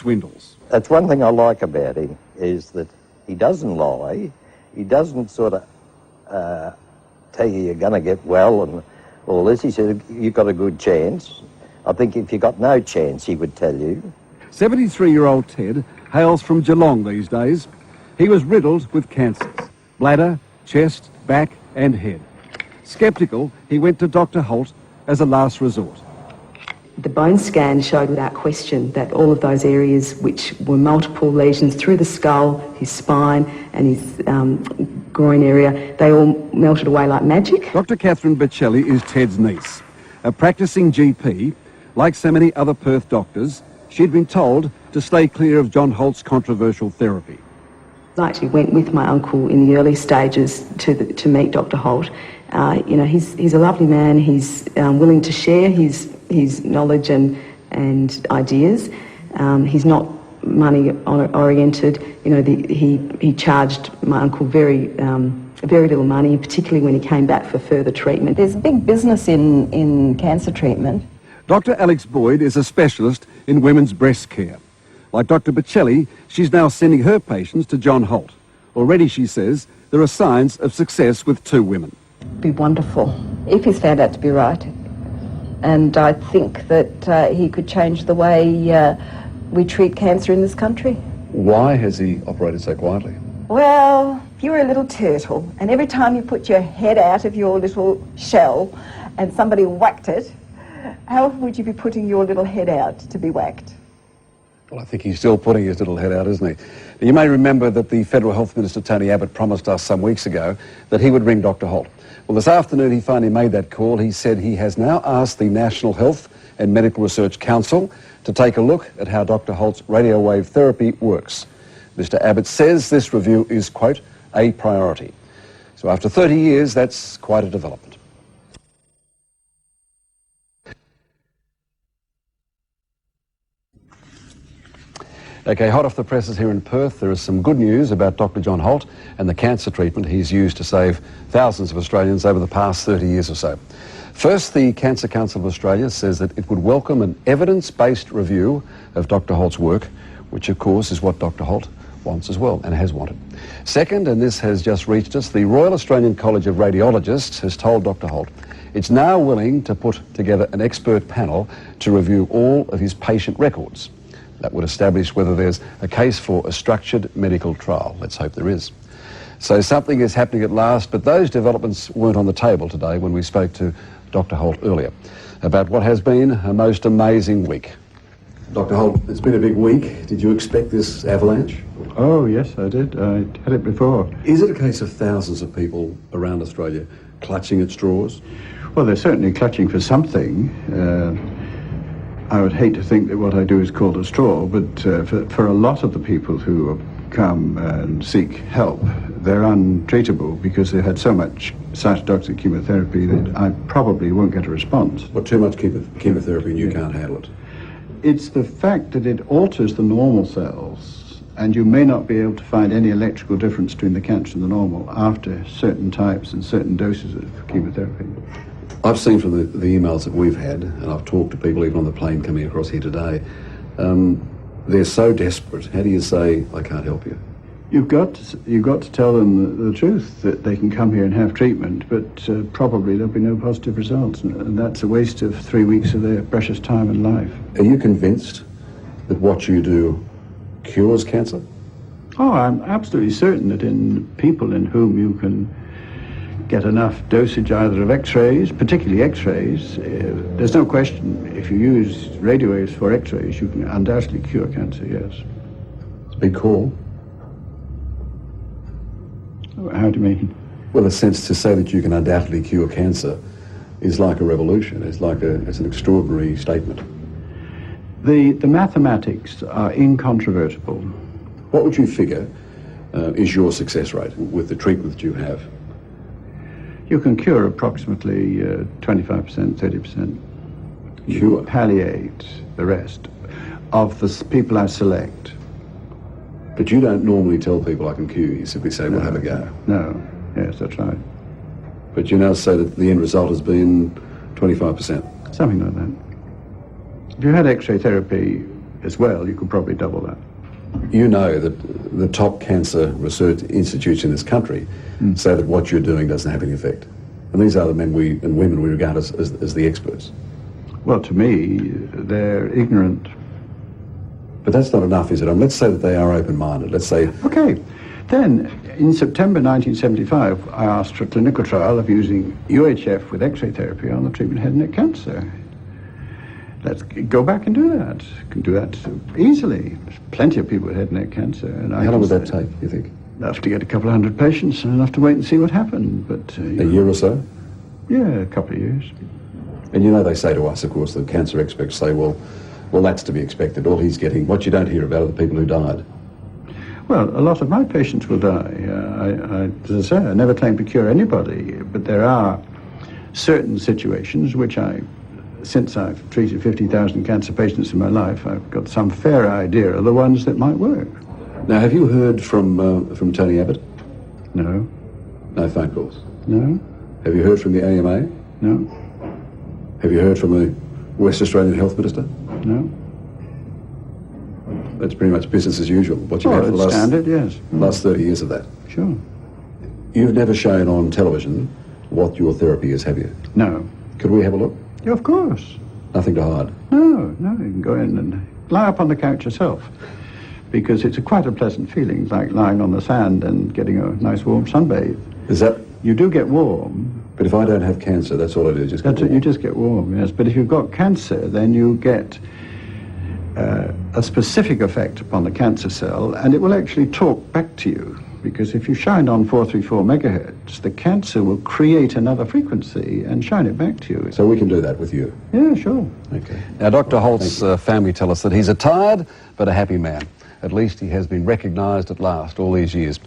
swindles. That's one thing I like about him, is that he doesn't lie. He doesn't sort of tell you you're going to get well and all this. He said, you've got a good chance. I think if you got no chance, he would tell you. 73-year-old Ted hails from Geelong these days. He was riddled with cancers: bladder, chest, back and head. Sceptical, he went to Dr. Holt as a last resort. The bone scan showed without question that all of those areas which were multiple lesions through the skull, his spine and his groin area, they all melted away like magic. Dr. Catherine Bocelli is Ted's niece. A practising GP, like so many other Perth doctors, she'd been told to stay clear of John Holt's controversial therapy. I actually went with my uncle in the early stages to meet Dr. Holt. You know, he's a lovely man. He's willing to share his knowledge and ideas. He's not money oriented. You know, he charged my uncle very little money, particularly when he came back for further treatment. There's a big business in cancer treatment. Dr. Alex Boyd is a specialist in women's breast care. Like Dr. Bocelli, she's now sending her patients to John Holt. Already, she says, there are signs of success with 2 women. It'd be wonderful if he's found out to be right. And I think that he could change the way we treat cancer in this country. Why has he operated so quietly? Well, you're a little turtle, and every time you put your head out of your little shell and somebody whacked it, how would you be putting your little head out to be whacked? Well, I think he's still putting his little head out, isn't he? Now, you may remember that the Federal Health Minister, Tony Abbott, promised us some weeks ago that he would ring Dr. Holt. Well, this afternoon he finally made that call. He said he has now asked the National Health and Medical Research Council to take a look at how Dr. Holt's radio wave therapy works. Mr. Abbott says this review is, quote, a priority. So after 30 years, that's quite a development. Okay, hot off the presses here in Perth, there is some good news about Dr. John Holt and the cancer treatment he's used to save thousands of Australians over the past 30 years or so. First, the Cancer Council of Australia says that it would welcome an evidence-based review of Dr. Holt's work, which of course is what Dr. Holt wants as well, and has wanted. Second, and this has just reached us, the Royal Australian College of Radiologists has told Dr. Holt it's now willing to put together an expert panel to review all of his patient records. That would establish whether there's a case for a structured medical trial. Let's hope there is. So something is happening at last, but those developments weren't on the table today when we spoke to Dr. Holt earlier about what has been a most amazing week. Dr. Holt, it's been a big week. Did you expect this avalanche? Oh, yes, I did. I had it before. Is it a case of thousands of people around Australia clutching at straws? Well, they're certainly clutching for something. I would hate to think that what I do is called a straw, but for a lot of the people who come and seek help, they're untreatable because they've had so much cytotoxic chemotherapy that I probably won't get a response. What, too much chemotherapy and you can't handle it? It's the fact that it alters the normal cells, and you may not be able to find any electrical difference between the cancer and the normal after certain types and certain doses of chemotherapy. I've seen from the emails that we've had, and I've talked to people even on the plane coming across here today, they're so desperate. How do you say, I can't help you? You've got to tell them the truth, that they can come here and have treatment, but probably there'll be no positive results, and that's a waste of 3 weeks of their precious time and life. Are you convinced that what you do cures cancer? Oh, I'm absolutely certain that in people in whom you can get enough dosage either of X-rays, particularly X-rays, there's no question, if you use radio waves for X-rays, you can undoubtedly cure cancer, yes. It's a big call. How do you mean? Well, the sense to say that you can undoubtedly cure cancer is like a revolution. It's an extraordinary statement. The mathematics are incontrovertible. What would you figure is your success rate with the treatment that you have? You can cure approximately 25%, 30%. You palliate the rest of the people I select. But you don't normally tell people I can cure you. You simply say, we'll have a go. No. Yes, that's right. But you now say that the end result has been 25%. Something like that. If you had X-ray therapy, as well, you could probably double that. You know that the top cancer research institutes in this country say that what you're doing doesn't have any effect. And these are the men and women we regard as the experts. Well, to me, they're ignorant. But that's not enough, is it? Let's say that they are open-minded. Let's say... Okay. Then, in September 1975, I asked for a clinical trial of using UHF with X-ray therapy on the treatment of head and neck cancer. Let's go back and do that. You can do that easily. There's plenty of people with head and neck cancer. And How long would that take, you think? Enough to get a couple of hundred patients, and enough to wait and see what happened. But a year or so? Yeah, a couple of years. And you know they say to us, of course, the cancer experts say, well, that's to be expected. All he's getting, what you don't hear about are the people who died. Well, a lot of my patients will die. As I say, I never claim to cure anybody, but there are certain situations which since I've treated 50,000 cancer patients in my life, I've got some fair idea of the ones that might work. Now, have you heard from Tony Abbott? No. No phone calls? No. Have you heard from the AMA? No. Have you heard from the West Australian Health Minister? No. That's pretty much business as usual. What you've had for the standard, yes. Last 30 years of that. Sure. You've never shown on television what your therapy is, have you? No. Could we have a look? Yeah, of course. Nothing to hide? No, you can go in and lie up on the couch yourself, because it's quite a pleasant feeling, like lying on the sand and getting a nice warm sunbathe. Is that... You do get warm. But if I don't have cancer, that's all I do, just get warm. You just get warm, yes. But if you've got cancer, then you get a specific effect upon the cancer cell, and it will actually talk back to you. Because if you shine on 434 megahertz, the cancer will create another frequency and shine it back to you. So we can do that with you? Yeah, sure. Okay. Now, Dr. Holt's family tell us that he's a tired but a happy man. At least he has been recognised at last all these years.